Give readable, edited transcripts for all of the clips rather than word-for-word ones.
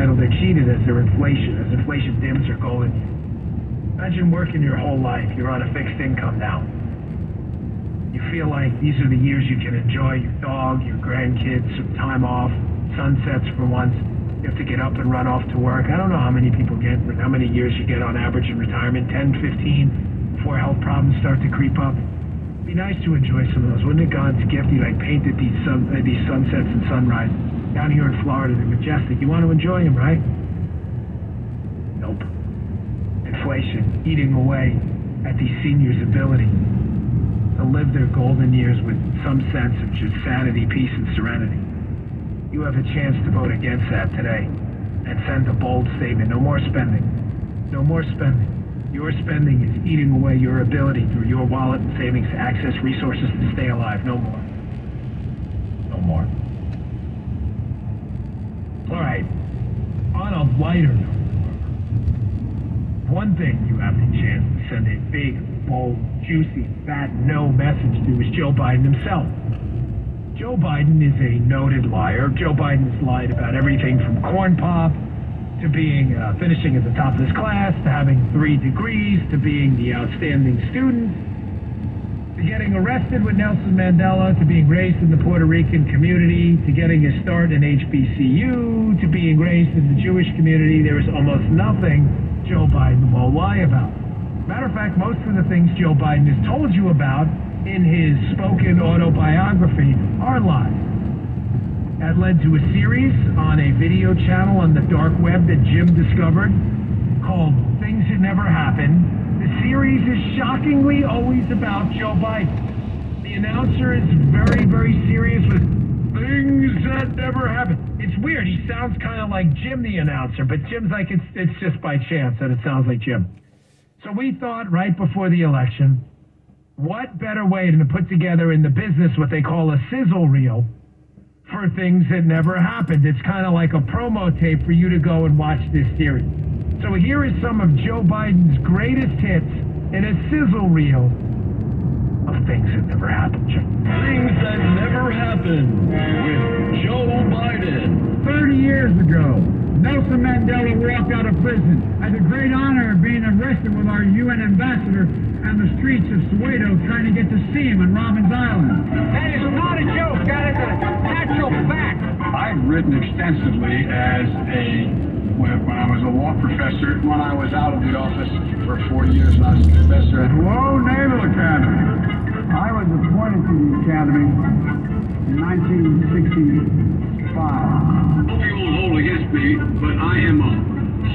title they're cheated as their inflation. As inflation dims or golden. Imagine working your whole life. You're on a fixed income now. You feel like these are the years you can enjoy your dog, your grandkids, some time off, sunsets for once. You have to get up and run off to work. I don't know how many people get, how many years you get on average in retirement, 10, 15, before health problems start to creep up. It'd be nice to enjoy some of those. Wouldn't it God's gift? He painted these sunsets and sunrises down here in Florida. They're majestic. You want to enjoy them, right? Nope. Inflation eating away at these seniors' ability to live their golden years with some sense of just sanity, peace, and serenity. You have a chance to vote against that today and send a bold statement. No more spending. No more spending. Your spending is eating away your ability through your wallet and savings to access resources to stay alive. No more. No more. All right. On a lighter note, one thing you have the chance to send a big, bold, juicy, fat no message to is Joe Biden himself. Joe Biden is a noted liar. Joe Biden has lied about everything from corn pop to being finishing at the top of his class, to having 3 degrees, to being the outstanding student, to getting arrested with Nelson Mandela, to being raised in the Puerto Rican community, to getting his start in HBCU, to being raised in the Jewish community. There is almost nothing Joe Biden will lie about. Matter of fact, most of the things Joe Biden has told you about in his spoken autobiography are lies. That led to a series on a video channel on the dark web that Jim discovered called Things That Never Happened. The series is shockingly always about Joe Biden. The announcer is very, very serious with things that never happened. It's weird. He sounds kind of like Jim, the announcer, but Jim's like, it's just by chance that it sounds like Jim. So we thought right before the election, what better way than to put together in the business what they call a sizzle reel for things that never happened. It's kind of like a promo tape for you to go and watch this series. So here is some of Joe Biden's greatest hits in a sizzle reel of things that never happened. Things that never happened with Joe Biden. 30 years ago, Nelson Mandela walked out of prison. I had the great honor of being arrested with our UN ambassador on the streets of Soweto trying to get to see him on Robbins Island. That is not a joke. That is a natural fact. I've written extensively when I was a law professor, when I was out of the office for 4 years and I was a professor at Hello, Naval Academy. I was appointed to the Academy in 1965. Hope you won't hold against me, but I am a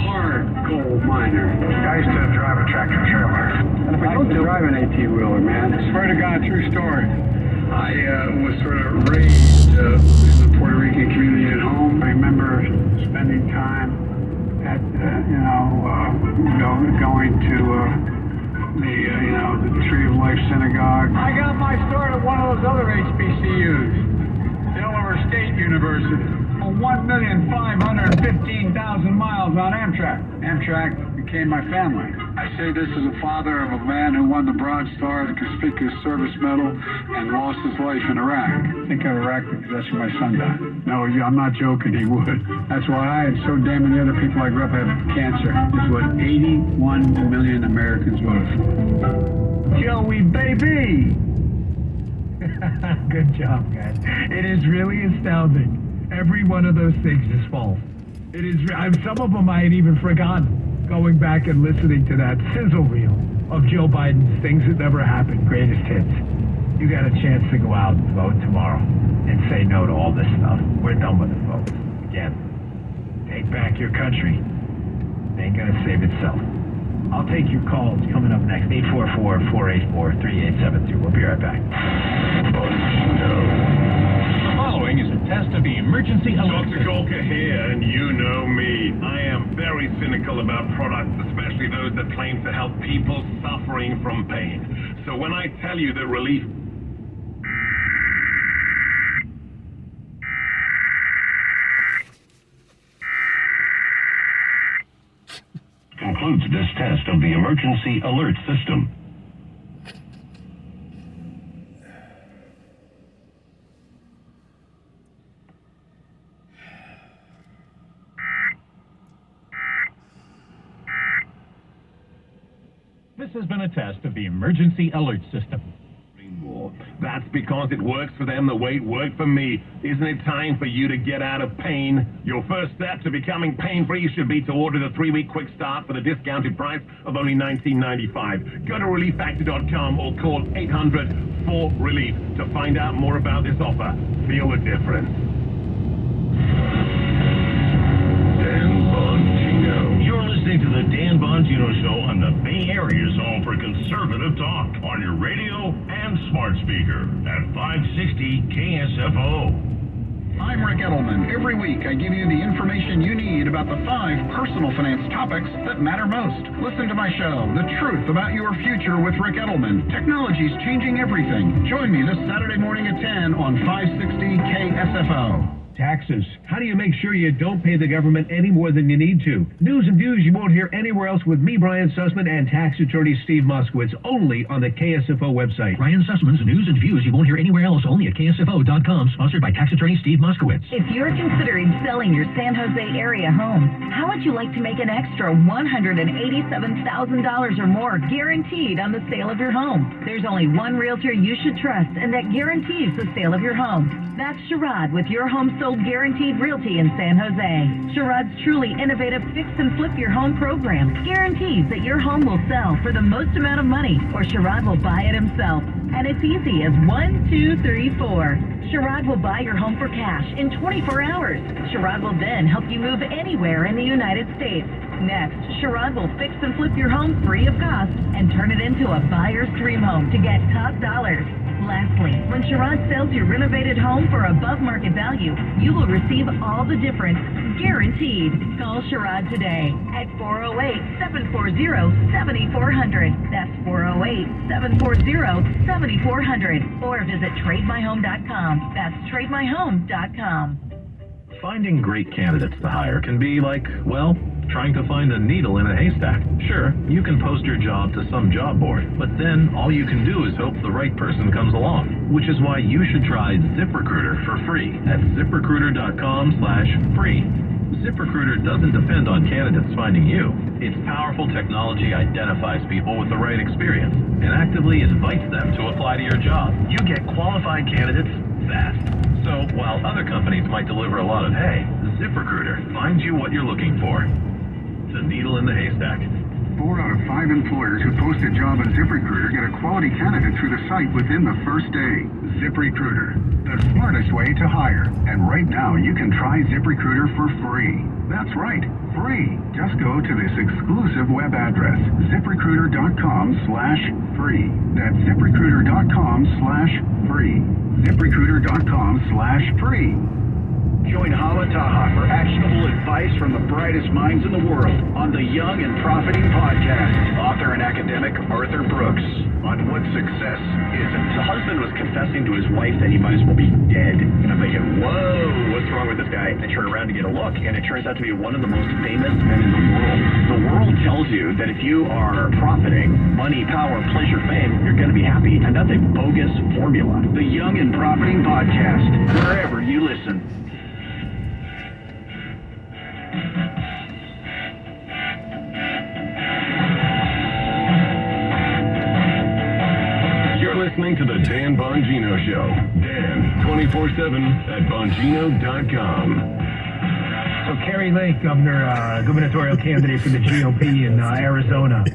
hard coal miner. I used to drive a tractor trailer. I don't drive an 18-wheeler, man. Swear to God, true story. I was sort of raised in the Puerto Rican community at home. I remember spending time at, going to the Tree of Life Synagogue. I got my start at one of those other HBCUs, Delaware State University. 1,515,000 miles on Amtrak. Amtrak became my family. I say this as a father of a man who won the Bronze Star, the Conspicuous Service Medal, and lost his life in Iraq. I think of Iraq because that's where my son died. No, I'm not joking, he would. That's why I and so damn many other people I grew up have cancer. This is what 81 million Americans voted for. Joey, baby! Good job, guys. It is really astounding. Every one of those things is false. It is. Some of them I had even forgotten. Going back and listening to that sizzle reel of Joe Biden's Things That Never Happened greatest hits. You got a chance to go out and vote tomorrow and say no to all this stuff. We're done with it, folks. Again, take back your country. It ain't gonna save itself. I'll take your calls coming up next. 844-484-3872. We'll be right back. The following is a test of the emergency alert. Dr. Golka here, and you know me. I am very cynical about products, especially those that claim to help people suffering from pain. So when I tell you that relief... concludes this test of the emergency alert system. has been a test of the emergency alert system. More. That's because it works for them the way it worked for me. Isn't it time for you to get out of pain? Your first step to becoming pain-free should be to order the 3-week quick start for the discounted price of only $19.95. Go to relieffactor.com or call 800-4-RELIEF to find out more about this offer. Feel the difference. Dan Bongino. You're listening to the Dan Bongino Show on the Bay Area's home for conservative talk on your radio and smart speaker at 560 KSFO. I'm Rick Edelman. Every week I give you the information you need about the 5 personal finance topics that matter most. Listen to my show, The Truth About Your Future with Rick Edelman. Technology's changing everything. Join me this Saturday morning at 10 on 560 KSFO. Taxes. How do you make sure you don't pay the government any more than you need to? News and views you won't hear anywhere else with me, Brian Sussman, and tax attorney Steve Moskowitz, only on the KSFO website. Brian Sussman's News and Views you won't hear anywhere else, only at KSFO.com, sponsored by tax attorney Steve Moskowitz. If you're considering selling your San Jose area home, how would you like to make an extra $187,000 or more guaranteed on the sale of your home? There's only one realtor you should trust, and that guarantees the sale of your home. That's Sherrod with Your Home Sold Guaranteed Realty in San Jose. Sherrod's truly innovative fix and flip your home program guarantees that your home will sell for the most amount of money, or Sherrod will buy it himself. And it's easy as 1, 2, 3, 4. Sherrod will buy your home for cash in 24 hours. Sherrod will then help you move anywhere in the United States. Next, Sherrod will fix and flip your home free of cost and turn it into a buyer's dream home to get top dollars. Lastly, when Sherrod sells your renovated home for above market value, you will receive all the difference, guaranteed. Call Sherrod today at 408-740-7400. That's 408-740-7400. Or visit TradeMyHome.com. That's TradeMyHome.com. Finding great candidates to hire can be like, well, trying to find a needle in a haystack. Sure, you can post your job to some job board, but then all you can do is hope the right person comes along, which is why you should try ZipRecruiter for free at ZipRecruiter.com/free. ZipRecruiter doesn't depend on candidates finding you. Its powerful technology identifies people with the right experience and actively invites them to apply to your job. You get qualified candidates fast. So while other companies might deliver a lot of hay, ZipRecruiter finds you what you're looking for. It's a needle in the haystack. 4 out of 5 employers who post a job on ZipRecruiter get a quality candidate through the site within the first day. ZipRecruiter, the smartest way to hire. And right now, you can try ZipRecruiter for free. That's right, free. Just go to this exclusive web address, ZipRecruiter.com/free. That's ZipRecruiter.com/free. ZipRecruiter.com/free. Join Hala Taha for actionable advice from the brightest minds in the world on the Young and Profiting Podcast. Author and academic Arthur Brooks on what success isn't. The husband was confessing to his wife that he might as well be dead. And I'm thinking, whoa, what's wrong with this guy? I turn around to get a look, and it turns out to be one of the most famous men in the world. The world tells you that if you are profiting, money, power, pleasure, fame, you're going to be happy. And that's a bogus formula. The Young and Profiting Podcast, wherever you listen. Listening to the Dan Bongino Show. Dan, 24/7 at Bongino.com. So Kerry Lake, gubernatorial candidate for the GOP in Arizona,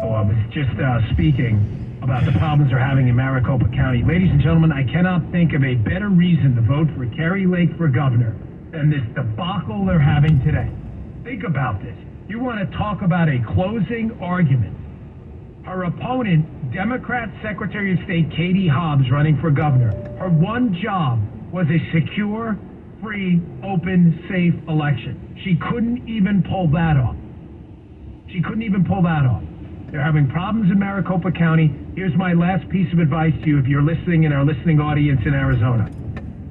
was just speaking about the problems they're having in Maricopa County. Ladies and gentlemen, I cannot think of a better reason to vote for Kerry Lake for governor than this debacle they're having today. Think about this. You want to talk about a closing argument. Her opponent, Democrat Secretary of State Katie Hobbs, running for governor, her one job was a secure, free, open, safe election. She couldn't even pull that off. They're having problems in Maricopa County. Here's my last piece of advice to you if you're listening in our listening audience in Arizona.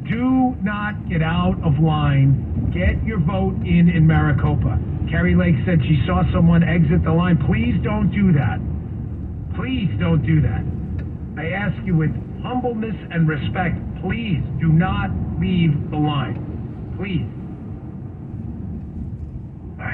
Do not get out of line. Get your vote in Maricopa. Kerry Lake said she saw someone exit the line. Please don't do that. Please don't do that. I ask you with humbleness and respect, please do not leave the line. Please.